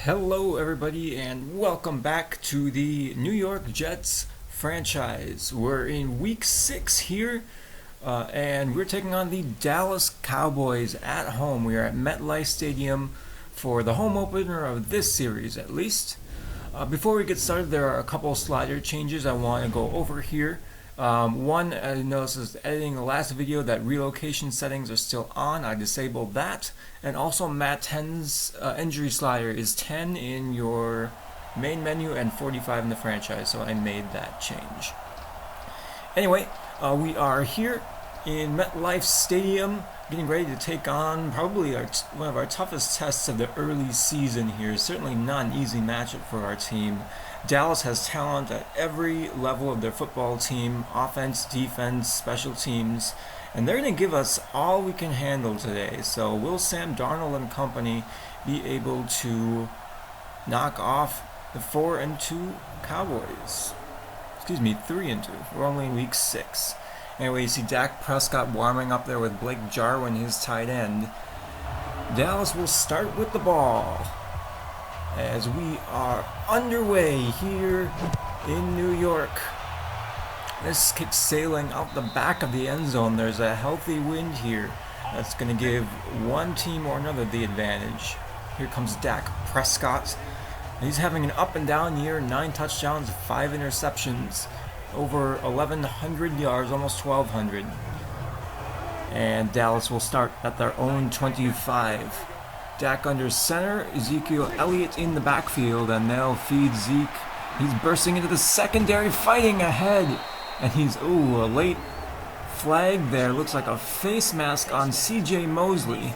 Hello, everybody, and welcome back to the New York Jets franchise. We're in week 6 here, and we're taking on the Dallas Cowboys at home. We are at MetLife Stadium for the home opener of this series, at least. Before we get started, there are a couple slider changes I want to go over here. One, I noticed is editing the last video that relocation settings are still on. I disabled that. And also Matt 10's injury slider is 10 in your main menu and 45 in the franchise, so I made that change. Anyway, we are here in MetLife Stadium getting ready to take on probably one of our toughest tests of the early season here. Certainly not an easy matchup for our team. Dallas has talent at every level of their football team, offense, defense, special teams, and they're going to give us all we can handle today. So will Sam Darnold and company be able to knock off the 4-2 Cowboys? Excuse me, 3-2. We're only in week 6. Anyway, you see Dak Prescott warming up there with Blake Jarwin, his tight end. Dallas will start with the ball as we are underway here in New York. This kick sailing out the back of the end zone. There's a healthy wind here that's going to give one team or another the advantage. Here comes Dak Prescott. He's having an up and down year, 9 touchdowns, 5 interceptions, over 1,100 yards, almost 1,200. And Dallas will start at their own 25. Dak under center, Ezekiel Elliott in the backfield, and they'll feed Zeke. He's bursting into the secondary, fighting ahead, and he's, a late flag there. Looks like a face mask on C.J. Mosley.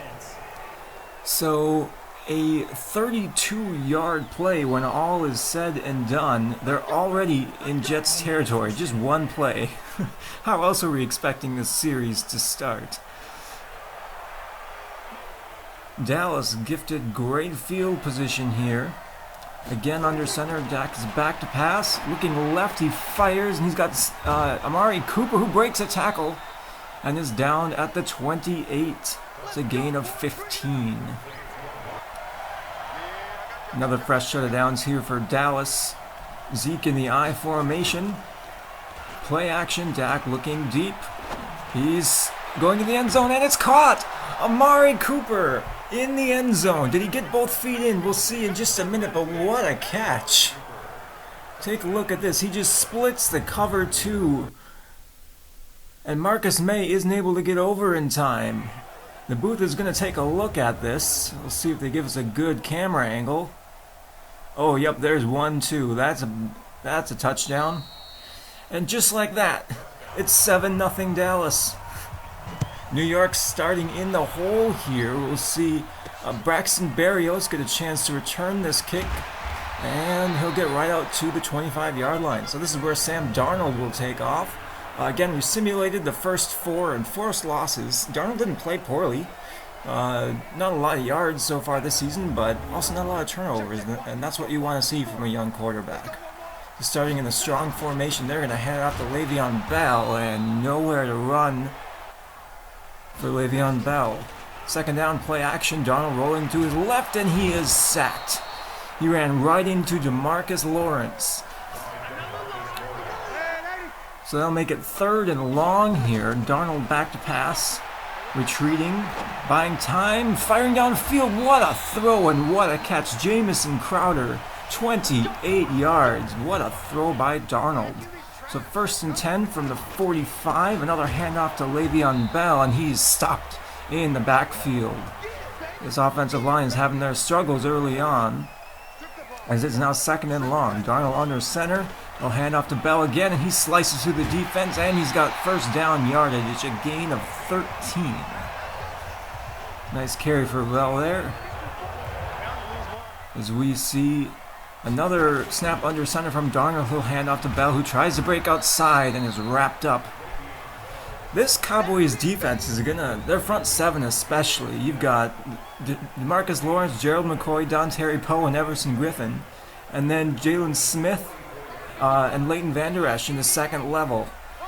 So a 32-yard play when all is said and done. They're already in Jets territory, just one play. How else are we expecting this series to start? Dallas gifted great field position here. Again under center, Dak is back to pass. Looking left, he fires, and he's got Amari Cooper who breaks a tackle and is down at the 28. It's a gain of 15. Another fresh set of downs here for Dallas. Zeke in the I formation. Play action, Dak looking deep. He's going to the end zone, and it's caught! Amari Cooper in the end zone. Did he get both feet in? We'll see in just a minute, but what a catch. Take a look at this. He just splits the cover 2. And Marcus May isn't able to get over in time. The booth is going to take a look at this. We'll see if they give us a good camera angle. Oh, yep, there's 1-2. That's a touchdown. And just like that, it's 7-0 Dallas. New York starting in the hole here. We'll see Braxton Berrios get a chance to return this kick, and he'll get right out to the 25-yard line. So this is where Sam Darnold will take off. Again, we simulated the first 4 enforced losses. Darnold didn't play poorly. Not a lot of yards so far this season, but also not a lot of turnovers, and that's what you want to see from a young quarterback. Starting in the strong formation, they're going to hand it off to Le'Veon Bell, and nowhere to run for Le'Veon Bell. Second down, play action. Darnold rolling to his left, and he is sacked. He ran right into DeMarcus Lawrence. So they'll make it 3rd and long here. Darnold back to pass. Retreating, buying time, firing downfield. What a throw and what a catch. Jamison Crowder, 28 yards. What a throw by Darnold. So 1st and 10 from the 45. Another handoff to Le'Veon Bell, and he's stopped in the backfield. This offensive line is having their struggles early on, as it's now 2nd and long. Darnold under center. They'll hand off to Bell again, and he slices through the defense, and he's got first down yardage, a gain of 13. Nice carry for Bell there. As we see another snap under center from Darnold, he'll hand off to Bell, who tries to break outside and is wrapped up. This Cowboys defense is their front 7 especially. You've got DeMarcus Lawrence, Gerald McCoy, Dontari Poe, and Everson Griffin. And then Jalen Smith and Leighton Vander Esch in the second level.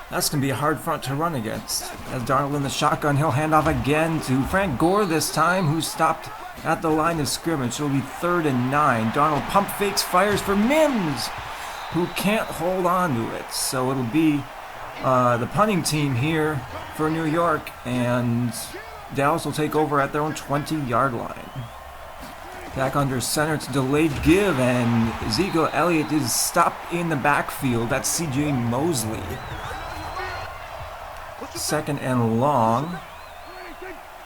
That's going to be a hard front to run against. As Darnold in the shotgun, he'll hand off again to Frank Gore this time, who stopped at the line of scrimmage. So it'll be 3rd and 9. Darnold pump fakes, fires for Mims, who can't hold on to it. So it'll be the punting team here for New York, and Dallas will take over at their own 20-yard line. Back under center, it's a delayed give, and Ezekiel Elliott is stopped in the backfield. That's C.J. Mosley. 2nd and long.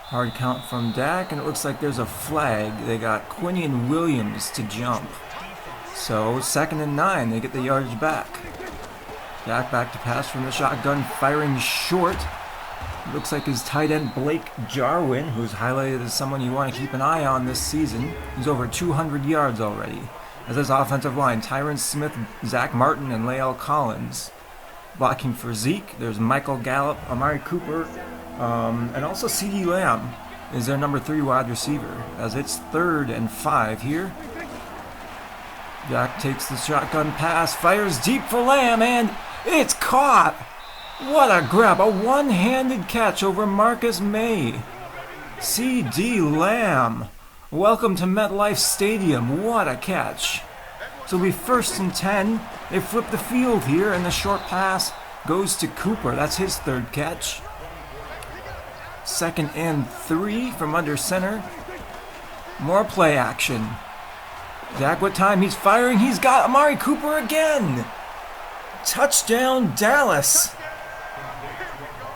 Hard count from Dak, and it looks like there's a flag. They got Quinion Williams to jump. So 2nd and 9, they get the yardage back. Dak back to pass from the shotgun, firing short. Looks like his tight end Blake Jarwin, who's highlighted as someone you want to keep an eye on this season. He's over 200 yards already. As his offensive line, Tyron Smith, Zach Martin, and Lael Collins. Blocking for Zeke, there's Michael Gallup, Amari Cooper, and also CeeDee Lamb is their number 3 wide receiver. As it's 3rd and 5 here. Dak takes the shotgun pass, fires deep for Lamb, and it's caught! What a grab, a one-handed catch over Marcus May. C.D. Lamb, welcome to MetLife Stadium, what a catch. So it'll be 1st and 10, they flip the field here, and the short pass goes to Cooper, that's his 3rd catch. 2nd and 3 from under center. More play action. Dak, what time he's firing, he's got Amari Cooper again. Touchdown Dallas.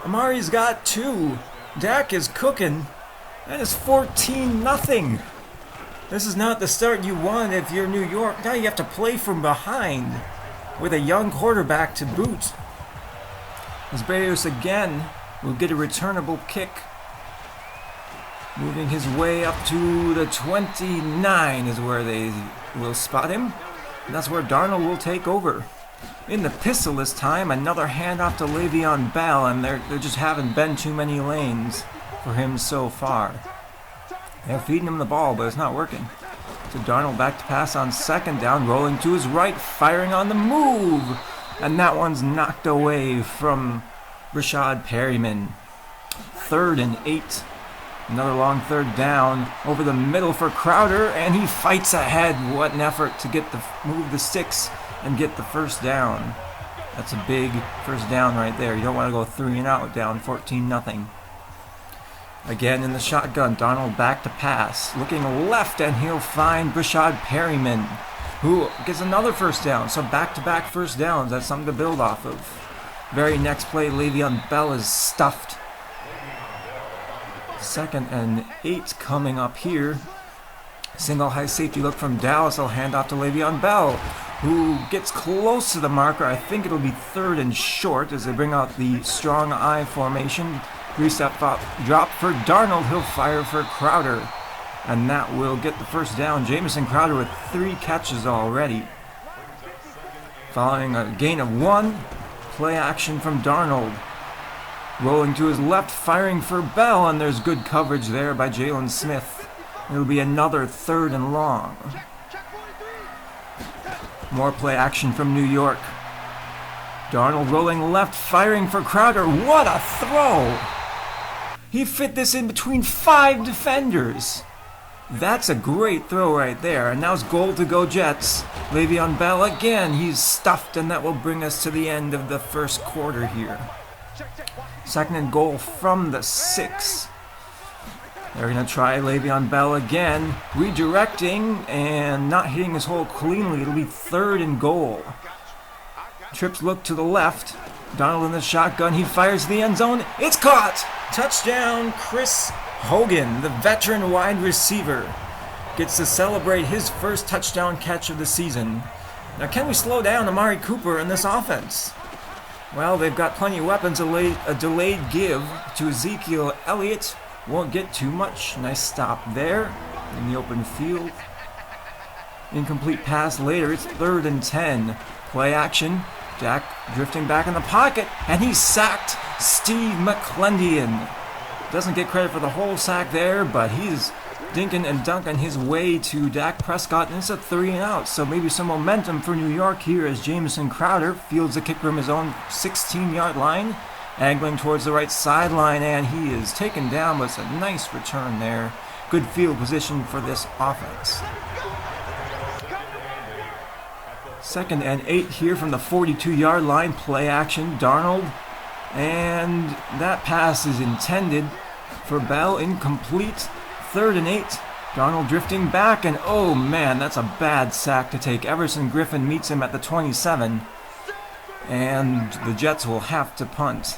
Amari's got 2. Dak is cooking. That is 14-0. This is not the start you want if you're New York. Now you have to play from behind with a young quarterback to boot. As Barrios again will get a returnable kick. Moving his way up to the 29 is where they will spot him. And that's where Darnold will take over. In the pistol this time, another handoff to Le'Veon Bell, and there just haven't been too many lanes for him so far. They're feeding him the ball, but it's not working. So Darnold back to pass on 2nd down, rolling to his right, firing on the move. And that one's knocked away from Rashad Perryman. 3rd and 8. Another long 3rd down over the middle for Crowder, and he fights ahead. What an effort to get move the sticks and get the 1st down. That's a big 1st down right there. You don't want to go 3 and out down 14-0. Again in the shotgun, Darnold back to pass. Looking left, and he'll find Rashad Perryman, who gets another 1st down. So back-to-back 1st downs. That's something to build off of. Very next play, Le'Veon Bell is stuffed. 2nd and 8 coming up here. Single high safety look from Dallas. I'll hand off to Le'Veon Bell, who gets close to the marker. I think it'll be 3rd and short as they bring out the strong I formation. 3-step drop for Darnold. He'll fire for Crowder, and that will get the 1st down. Jamison Crowder with 3 catches already. Following a gain of 1, play action from Darnold. Rolling to his left, firing for Bell, and there's good coverage there by Jalen Smith. It'll be another 3rd and long. More play action from New York. Darnold rolling left, firing for Crowder. What a throw! He fit this in between 5 defenders. That's a great throw right there. And now it's goal to go Jets. Le'Veon Bell again. He's stuffed, and that will bring us to the end of the 1st quarter here. 2nd and goal from the 6. They're going to try Le'Veon Bell again, redirecting and not hitting his hole cleanly. It'll be 3rd and goal. Trips look to the left. Darnold in the shotgun. He fires the end zone. It's caught! Touchdown, Chris Hogan, the veteran wide receiver, gets to celebrate his 1st touchdown catch of the season. Now, can we slow down Amari Cooper in this offense? Well, they've got plenty of weapons. A delayed give to Ezekiel Elliott. Won't get too much. Nice stop there in the open field. Incomplete pass later. It's 3rd and 10. Play action. Dak drifting back in the pocket, and he sacked Steve McClendon. Doesn't get credit for the whole sack there, but he's dinking and dunking his way to Dak Prescott, and it's a 3-and-out. So maybe some momentum for New York here as Jamison Crowder fields the kick from his own 16-yard line, angling towards the right sideline, and he is taken down, but it's a nice return there. Good field position for this offense. 2nd and 8 here from the 42-yard line. Play action, Darnold. And that pass is intended for Bell, incomplete. 3rd and 8. Darnold drifting back, and oh man, that's a bad sack to take. Everson Griffin meets him at the 27, and the Jets will have to punt.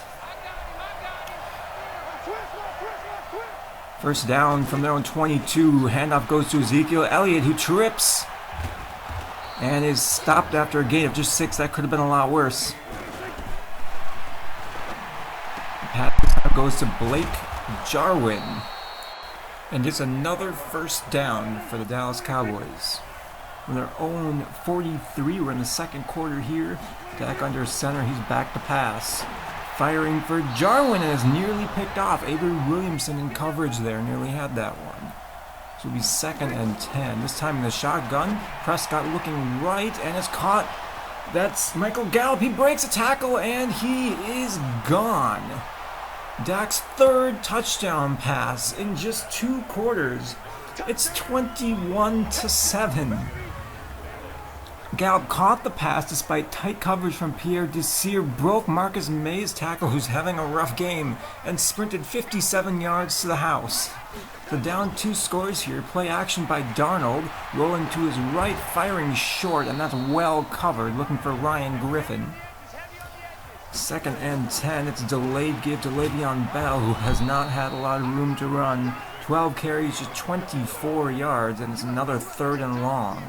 First down from their own 22. Handoff goes to Ezekiel Elliott, who trips and is stopped after a gain of just 6. That could have been a lot worse. The pass goes to Blake Jarwin. And it's another first down for the Dallas Cowboys. From their own 43, we're in the second quarter here. Dak under center, he's back to pass. Firing for Jarwin, and is nearly picked off. Avery Williamson in coverage there, nearly had that one. This will be 2nd and 10. This time in the shotgun. Prescott looking right, and is caught. That's Michael Gallup. He breaks a tackle, and he is gone. Dak's 3rd touchdown pass in just 2 quarters. It's 21-7. Gallup caught the pass despite tight coverage from Pierre Desir, broke Marcus May's tackle, who's having a rough game, and sprinted 57 yards to the house. The down 2 scores here. Play action by Darnold, rolling to his right, firing short, and that's well covered, looking for Ryan Griffin. 2nd and 10. It's a delayed give to Le'Veon Bell, who has not had a lot of room to run. 12 carries, just 24 yards, and it's another 3rd and long.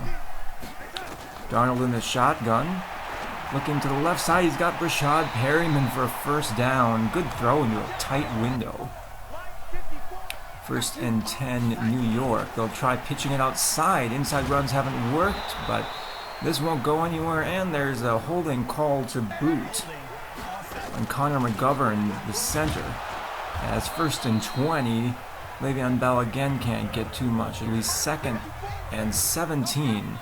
Darnold in the shotgun. Looking to the left side, he's got Brashad Perryman for a first down. Good throw into a tight window. 1st and 10, New York. They'll try pitching it outside. Inside runs haven't worked, but this won't go anywhere, and there's a holding call to boot on Connor McGovern, the center. As 1st and 20, Le'Veon Bell again can't get too much. At least 2nd and 17.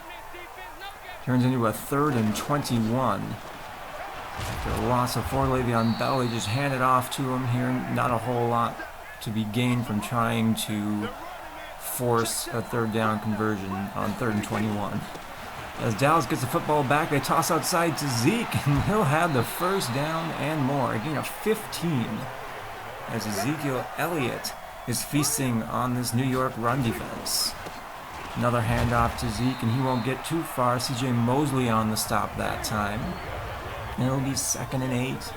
Turns into a 3rd and 21. After a loss of 4, Le'Veon Bell, they just hand it off to him here. Not a whole lot to be gained from trying to force a 3rd down conversion on 3rd and 21. As Dallas gets the football back, they toss outside to Zeke, and he'll have the first down and more. A gain of 15 as Ezekiel Elliott is feasting on this New York run defense. Another handoff to Zeke, and he won't get too far. C.J. Mosley on the stop that time. And it'll be 2nd and 8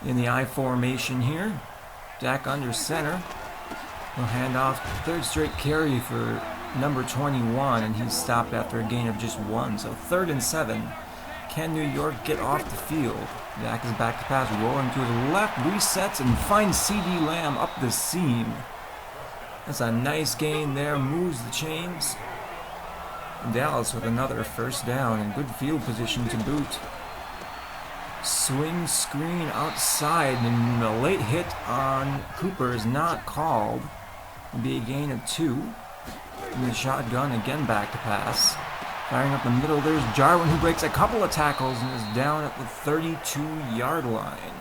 in the I formation here. Dak under center. He'll hand off 3rd straight carry for number 21, and he's stopped after a gain of just 1. So 3rd and 7. Can New York get off the field? Dak is back to pass, rolling to his left, resets, and finds C.D. Lamb up the seam. That's a nice gain there, moves the chains. Dallas with another first down and good field position to boot. Swing screen outside, and a late hit on Cooper is not called. It'll be a gain of 2. In the shotgun, again back to pass. Firing up the middle, there's Jarwin, who breaks a couple of tackles and is down at the 32-yard line.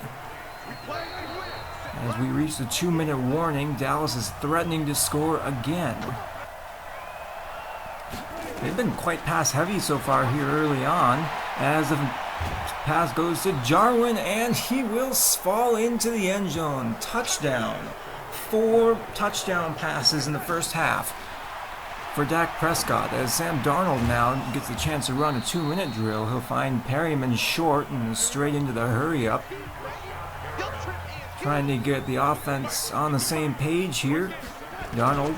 As we reach the 2-minute warning, Dallas is threatening to score again. They've been quite pass heavy so far here early on, as the pass goes to Jarwin, and he will fall into the end zone. Touchdown. 4 touchdown passes in the first half for Dak Prescott. As Sam Darnold now gets the chance to run a 2-minute drill, he'll find Perryman short and straight into the hurry-up. Trying to get the offense on the same page here. Darnold,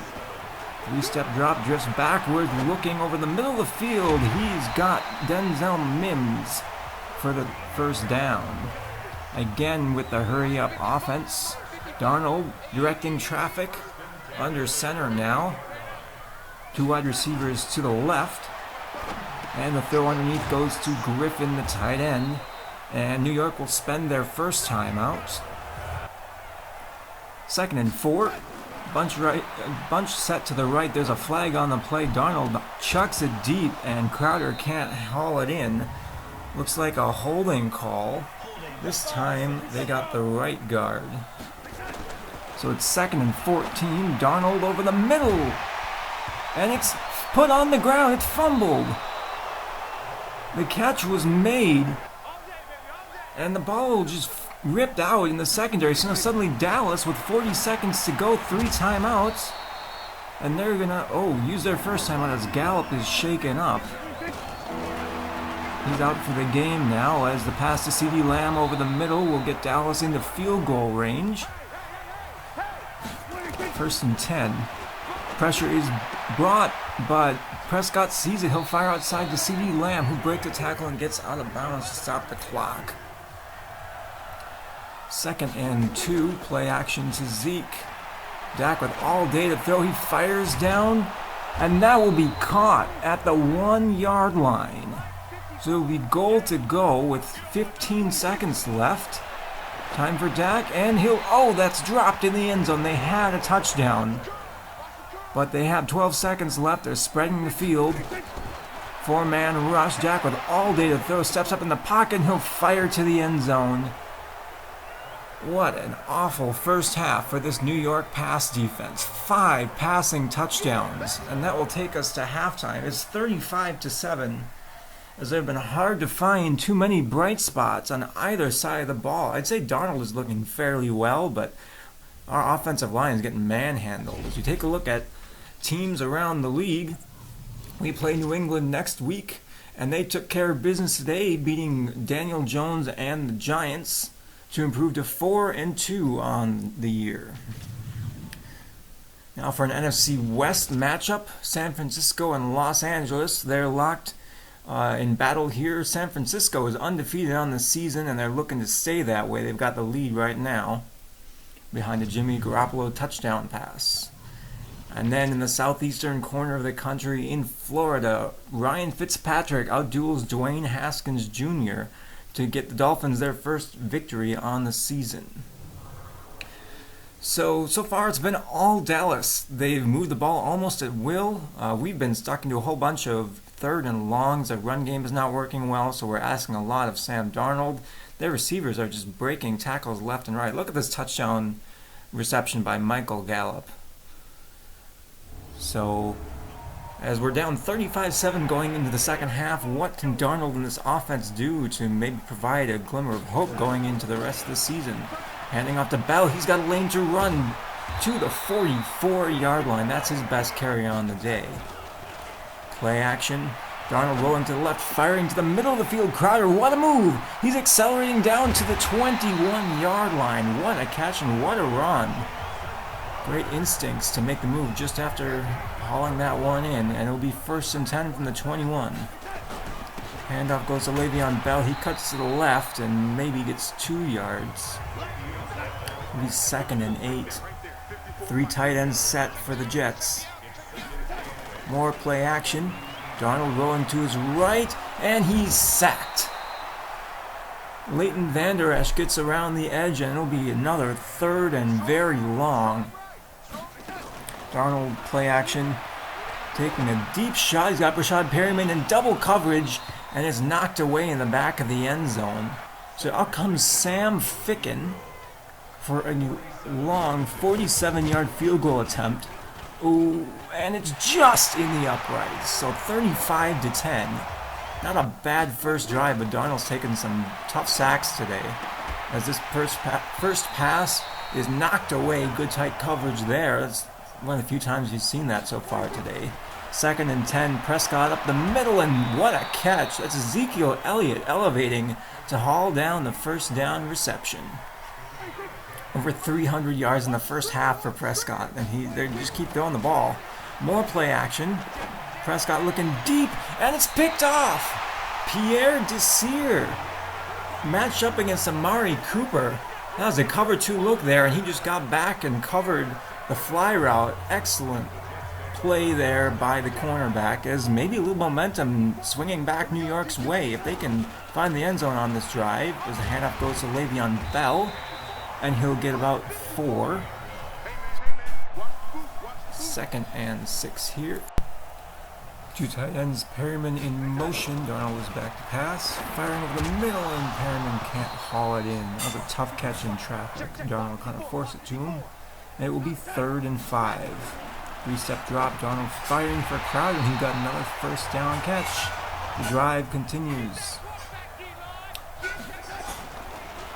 3-step drop, drifts backward, looking over the middle of the field. He's got Denzel Mims for the first down. Again with the hurry-up offense. Darnold directing traffic under center now. 2 wide receivers to the left. And the throw underneath goes to Griffin, the tight end. And New York will spend their first timeout. 2nd and 4. bunch set to the right. There's a flag on the play. Darnold chucks it deep, and Crowder can't haul it in. Looks like a holding call. This time they got the right guard. So it's 2nd and 14. Darnold over the middle, and it's put on the ground. It's fumbled. The catch was made, and the ball just ripped out in the secondary. So now suddenly Dallas, with 40 seconds to go, 3 timeouts, and they're gonna use their first timeout as Gallup is shaken up. He's out for the game now, as the pass to CeeDee Lamb over the middle will get Dallas into field goal range. 1st and 10. Pressure is brought, but Prescott sees it. He'll fire outside to CeeDee Lamb, who breaks the tackle and gets out of bounds to stop the clock. 2nd and 2. Play action to Zeke. Dak with all day to throw. He fires down, and that will be caught at the 1-yard line. So it'll be goal to go with 15 seconds left. Time for Dak, and that's dropped in the end zone. They had a touchdown, but they have 12 seconds left. They're spreading the field. 4-man rush. Dak with all day to throw. Steps up in the pocket, and he'll fire to the end zone. What an awful first half for this New York pass defense. 5 passing touchdowns, and that will take us to halftime. It's 35-7. As they've been hard to find too many bright spots on either side of the ball. I'd say Darnold is looking fairly well, but our offensive line is getting manhandled. As you take a look at teams around the league, we play New England next week, and they took care of business today, beating Daniel Jones and the Giants to improve to 4-2 on the year. Now for an NFC West matchup, San Francisco and Los Angeles. They're locked in battle here. San Francisco is undefeated on the season, and they're looking to stay that way. They've got the lead right now behind a Jimmy Garoppolo touchdown pass. And then in the southeastern corner of the country in Florida, Ryan Fitzpatrick outduels Dwayne Haskins Jr. to get the Dolphins their first victory on the season. So far it's been all Dallas. They've moved the ball almost at will. We've been stuck into a whole bunch of 3rd and longs. The run game is not working well, so we're asking a lot of Sam Darnold. Their receivers are just breaking tackles left and right. Look at this touchdown reception by Michael Gallup. So, as we're down 35-7 going into the second half, what can Darnold and this offense do to maybe provide a glimmer of hope going into the rest of the season? Handing off to Bell. He's got a lane to run to the 44-yard line. That's his best carry on the day. Play action. Darnold rolling to the left, firing to the middle of the field. Crowder, what a move! He's accelerating down to the 21-yard line. What a catch and what a run. Great instincts to make the move just after hauling that one in, and it'll be 1st and 10 from the 21. Handoff goes to Le'Veon Bell. He cuts to the left and maybe gets 2 yards. It'll be 2nd and 8. 3 tight ends set for the Jets. More play action. Darnold rolling to his right, and he's sacked. Leighton Vander Esch gets around the edge, and it'll be another 3rd and very long. Darnold play action, taking a deep shot. He's got Rashad Perryman in double coverage, and it's knocked away in the back of the end zone. So out comes Sam Ficken for a long 47-yard field goal attempt. Ooh, and it's just in the uprights. So 35-10. Not a bad first drive, but Darnold's taken some tough sacks today, as this first pass is knocked away. Good tight coverage there. That's one of the few times you've seen that so far today. 2nd and 10. Prescott up the middle, and what a catch. That's Ezekiel Elliott elevating to haul down the first down reception. Over 300 yards in the first half for Prescott, and they just keep throwing the ball. More play action. Prescott looking deep, and it's picked off. Pierre Desir matched up against Amari Cooper. That was a cover 2 look there, and he just got back and covered the fly route. Excellent play there by the cornerback, as maybe a little momentum swinging back New York's way if they can find the end zone on this drive. As the handoff goes to Le'Veon Bell, and he'll get about 4. 2nd and 6 here. Two tight ends, Perryman in motion. Darnold is back to pass. Firing over the middle, and Perryman can't haul it in. That was a tough catch in traffic. Darnold kind of forced it to him. And it will be 3rd and 5. 3-step drop. Darnold firing for Crowder, and he got another first down catch. The drive continues.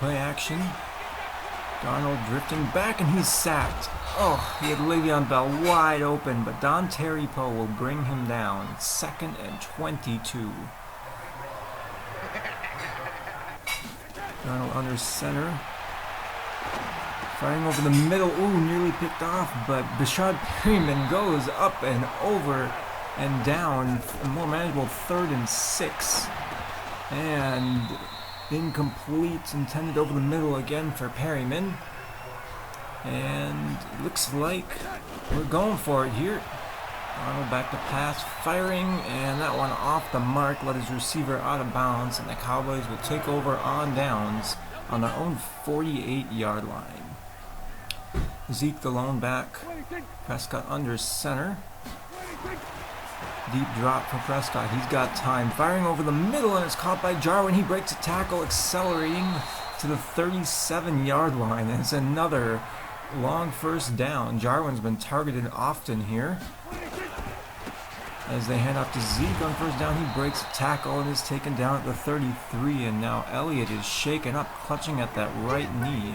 Play action. Darnold drifting back, and he's sacked. Oh, he had Le'Veon Bell wide open, but Don Terry Poe will bring him down. 2nd and 22. Darnold under center. Firing over the middle. Ooh, nearly picked off, but Richart Perryman goes up and over and down. A more manageable 3rd and 6. And incomplete, intended over the middle again for Perryman. And it looks like we're going for it here. Arnold back to pass, firing, and that one off the mark, led his receiver out of bounds, and the Cowboys will take over on downs on their own 48-yard line. Zeke the lone back, Prescott under center. Deep drop for Prescott, he's got time. Firing over the middle, and it's caught by Jarwin. He breaks a tackle, accelerating to the 37-yard line, and it's another long first down. Jarwin's been targeted often here. As they hand off to Zeke on first down, he breaks a tackle and is taken down at the 33, and now Elliott is shaken up, clutching at that right knee.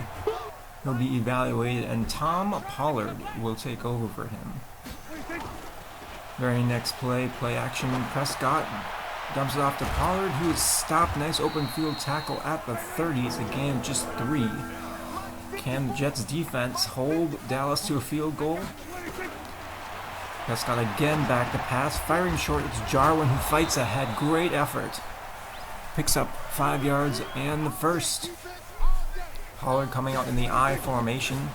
He'll be evaluated, and Tom Pollard will take over for him. Very next play action. Prescott dumps it off to Pollard, who is stopped. Nice open field tackle at the 30. It's a gain of just 3. Can the Jets defense hold Dallas to a field goal? Prescott again back to pass. Firing short, it's Jarwin who fights ahead. Great effort. Picks up 5 yards and the first. Pollard coming out in the I formation.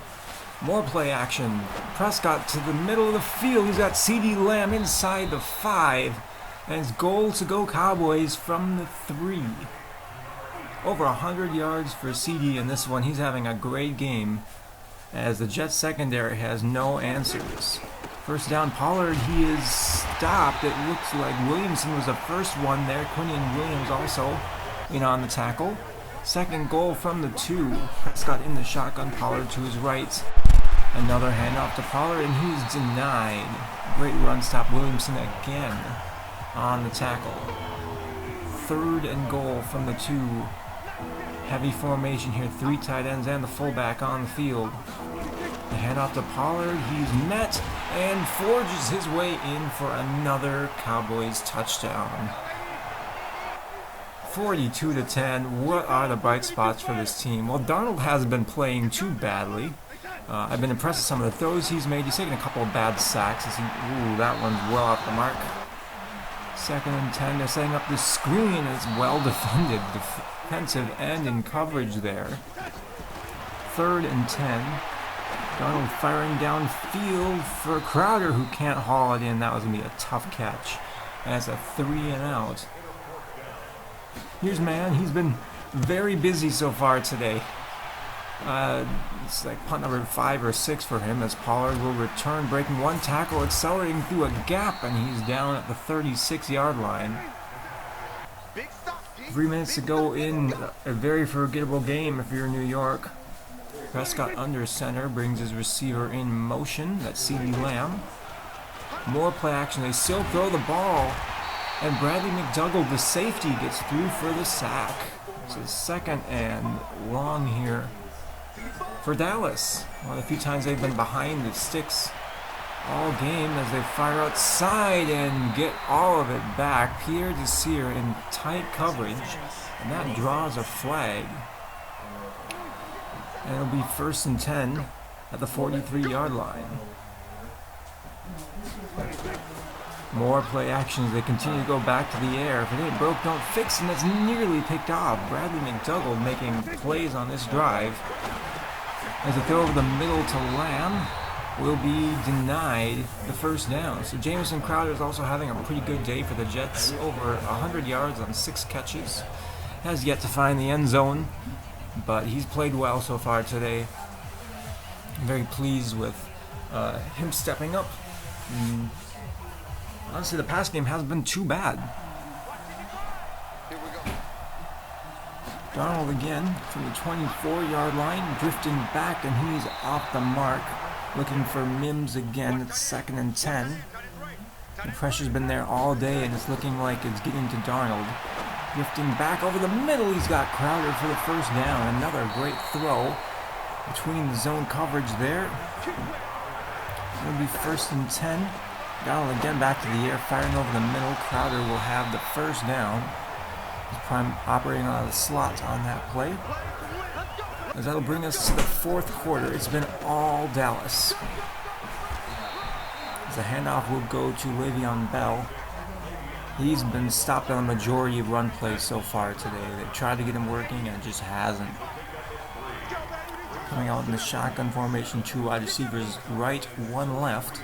More play action. Prescott to the middle of the field. He's got CeeDee Lamb inside the 5. And it's goal to go Cowboys from the 3. Over 100 yards for CeeDee in this one. He's having a great game as the Jets secondary has no answers. First down, Pollard, he is stopped. It looks like Williamson was the first one there. Quinion Williams also in on the tackle. Second goal from the 2. Prescott in the shotgun, Pollard to his right. Another handoff to Pollard, and he's denied. Great run stop, Williamson again on the tackle. 3rd and goal from the 2. Heavy formation here, 3 tight ends and the fullback on the field. The handoff to Pollard, he's met and forges his way in for another Cowboys touchdown. 42-10. What are the bright spots for this team? Well, Darnold hasn't been playing too badly. I've been impressed with some of the throws he's made. He's taken a couple of bad sacks. Ooh, that one's well off the mark. 2nd and 10. They're setting up this screen, and it's well defended. Defensive end in coverage there. 3rd and 10. Darnold firing downfield for Crowder, who can't haul it in. That was going to be a tough catch. And it's a 3 and out. Here's man. He's been very busy so far today. It's like punt number 5 or 6 for him, as Pollard will return, breaking one tackle, accelerating through a gap, and he's down at the 36-yard line. 3 minutes to go in a very forgettable game if you're New York. Prescott under center brings his receiver in motion. That's CeeDee Lamb. More play action. They still throw the ball, and Bradley McDougald, the safety, gets through for the sack. It's his 2nd and long here for Dallas. One of the few times they've been behind the sticks all game, as they fire outside and get all of it back. Pierre Desir in tight coverage, and that draws a flag. And it'll be 1st and 10 at the 43-yard line. More play actions. They continue to go back to the air. If it ain't broke, don't fix, and that's nearly picked off. Bradley McDougald making plays on this drive. As a throw over the middle to Lamb will be denied the first down. So Jamison Crowder is also having a pretty good day for the Jets. Over 100 yards on 6 catches. Has yet to find the end zone, but he's played well so far today. I'm very pleased with him stepping up Honestly, the pass game hasn't been too bad. Donald again from the 24-yard line, drifting back, and he's off the mark. Looking for Mims again. It's 2nd and 10. The pressure's been there all day, and it's looking like it's getting to Darnold. Drifting back over the middle, he's got Crowder for the first down. Another great throw between the zone coverage there. It'll be 1st and 10. Donald again back to the air, firing over the middle. Crowder will have the first down. He's prime operating on the slot on that play. As that'll bring us to the 4th quarter. It's been all Dallas. As the handoff will go to Le'Veon Bell. He's been stopped on the majority of run plays so far today. They've tried to get him working and it just hasn't. Coming out in the shotgun formation, 2 wide receivers right, 1 left.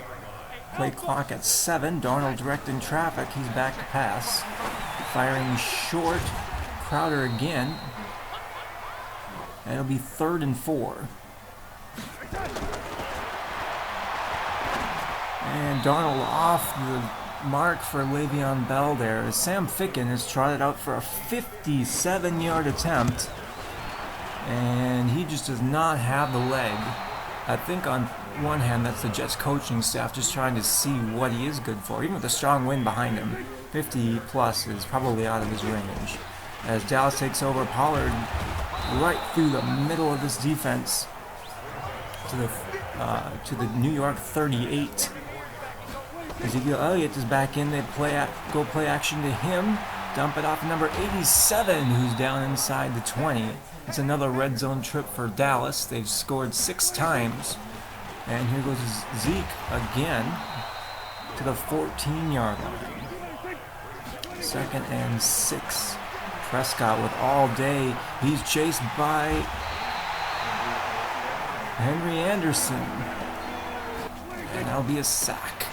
Play clock at 7. Darnold directing traffic. He's back to pass. Firing short. Crowder again. And it'll be 3rd and 4. And Darnold off the mark for Le'Veon Bell there. As Sam Ficken has trotted out for a 57-yard attempt. And he just does not have the leg. I think on one hand that's the Jets coaching staff just trying to see what he is good for. Even with a strong wind behind him, 50 plus is probably out of his range. As Dallas takes over, Pollard right through the middle of this defense to the New York 38. Ezekiel Elliott is back in. They go play action to him. Dump it off number 87, who's down inside the 20. It's another red zone trip for Dallas. They've scored 6 times. And here goes Zeke again to the 14-yard line. 2nd and 6. Prescott with all day. He's chased by Henry Anderson. And that'll be a sack.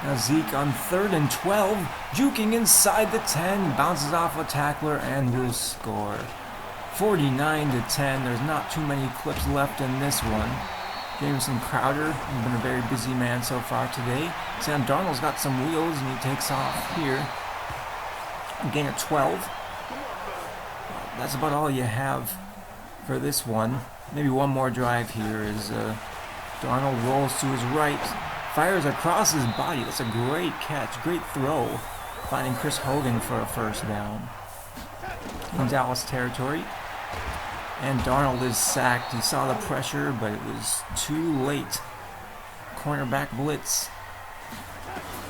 Now Zeke on 3rd and 12. Juking inside the 10. Bounces off a tackler and will score. 49-10. There's not too many clips left in this one. Jameson Crowder has been a very busy man so far today. Sam Darnold's got some wheels and he takes off here. Gain of 12. That's about all you have for this one. Maybe one more drive here as Darnold rolls to his right, fires across his body. That's a great catch, great throw, finding Chris Hogan for a first down in Dallas territory. And Darnold is sacked. He saw the pressure, but it was too late. Cornerback blitz.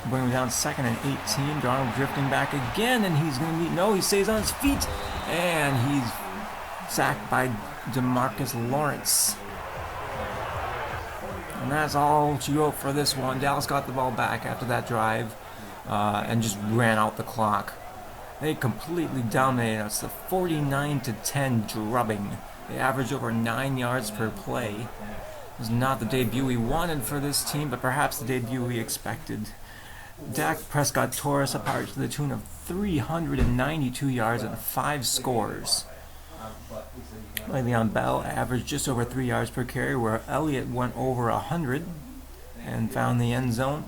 Bring him down 2nd and 18. Darnold drifting back again, and he's going to meet. No, he stays on his feet. And he's sacked by DeMarcus Lawrence. And that's all to go for this one. Dallas got the ball back after that drive and just ran out the clock. They completely dominated us. The 49-10 drubbing. They averaged over 9 yards per play. It was not the debut we wanted for this team, but perhaps the debut we expected. Dak Prescott tore us apart to the tune of 392 yards and 5 scores. Le'Veon Bell averaged just over 3 yards per carry, where Elliott went over 100 and found the end zone.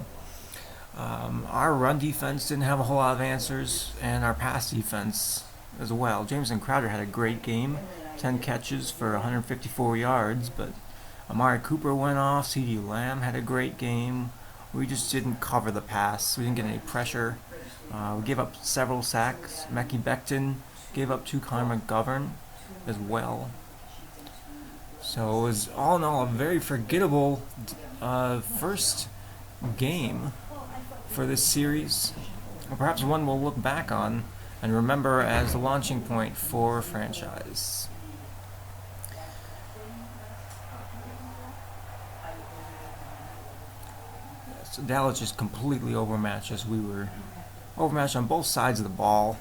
Our run defense didn't have a whole lot of answers, and our pass defense as well. Jameson Crowder had a great game, 10 catches for 154 yards, but Amari Cooper went off. CeeDee Lamb had a great game. We just didn't cover the pass. We didn't get any pressure. We gave up several sacks. Mekhi Becton gave up 2. Connor McGovern as well. So it was all in all a very forgettable first game for this series, or perhaps one we'll look back on and remember as the launching point for franchise. So Dallas just completely overmatched us. We were overmatched on both sides of the ball.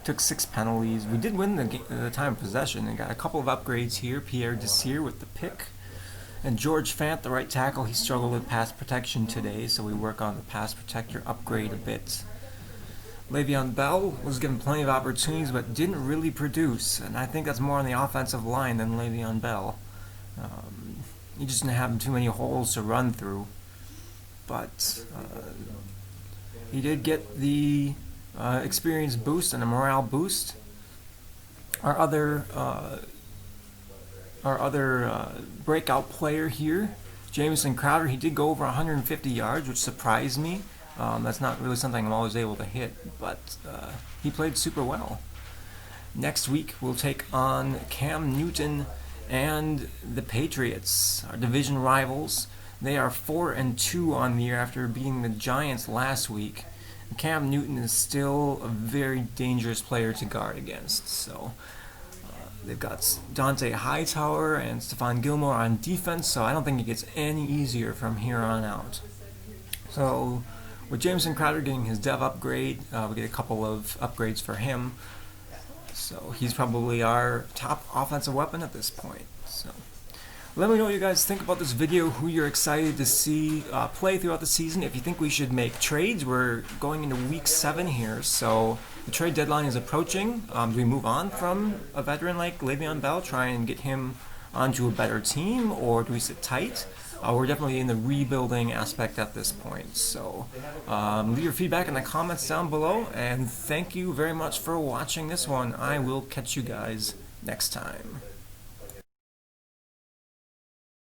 Took 6 penalties. We did win the time of possession and got a couple of upgrades here. Pierre Desir with the pick. And George Fant, the right tackle, he struggled with pass protection today, so we work on the pass protector upgrade a bit. Le'Veon Bell was given plenty of opportunities, but didn't really produce, and I think that's more on the offensive line than Le'Veon Bell. He just didn't have too many holes to run through. but he did get the experience boost and a morale boost. Our other breakout player here, Jamison Crowder, he did go over 150 yards, which surprised me. That's not really something I'm always able to hit, but he played super well. Next week, we'll take on Cam Newton and the Patriots, our division rivals. They are 4-2 on the year after beating the Giants last week. Cam Newton is still a very dangerous player to guard against. So they've got Dante Hightower and Stephon Gilmore on defense, so I don't think it gets any easier from here on out. So with Jamison Crowder getting his dev upgrade, we get a couple of upgrades for him. So he's probably our top offensive weapon at this point. So let me know what you guys think about this video, who you're excited to see play throughout the season. If you think we should make trades, we're going into week 7 here, so the trade deadline is approaching. Do we move on from a veteran like Le'Veon Bell, try and get him onto a better team, or do we sit tight? We're definitely in the rebuilding aspect at this point. So leave your feedback in the comments down below, and thank you very much for watching this one. I will catch you guys next time.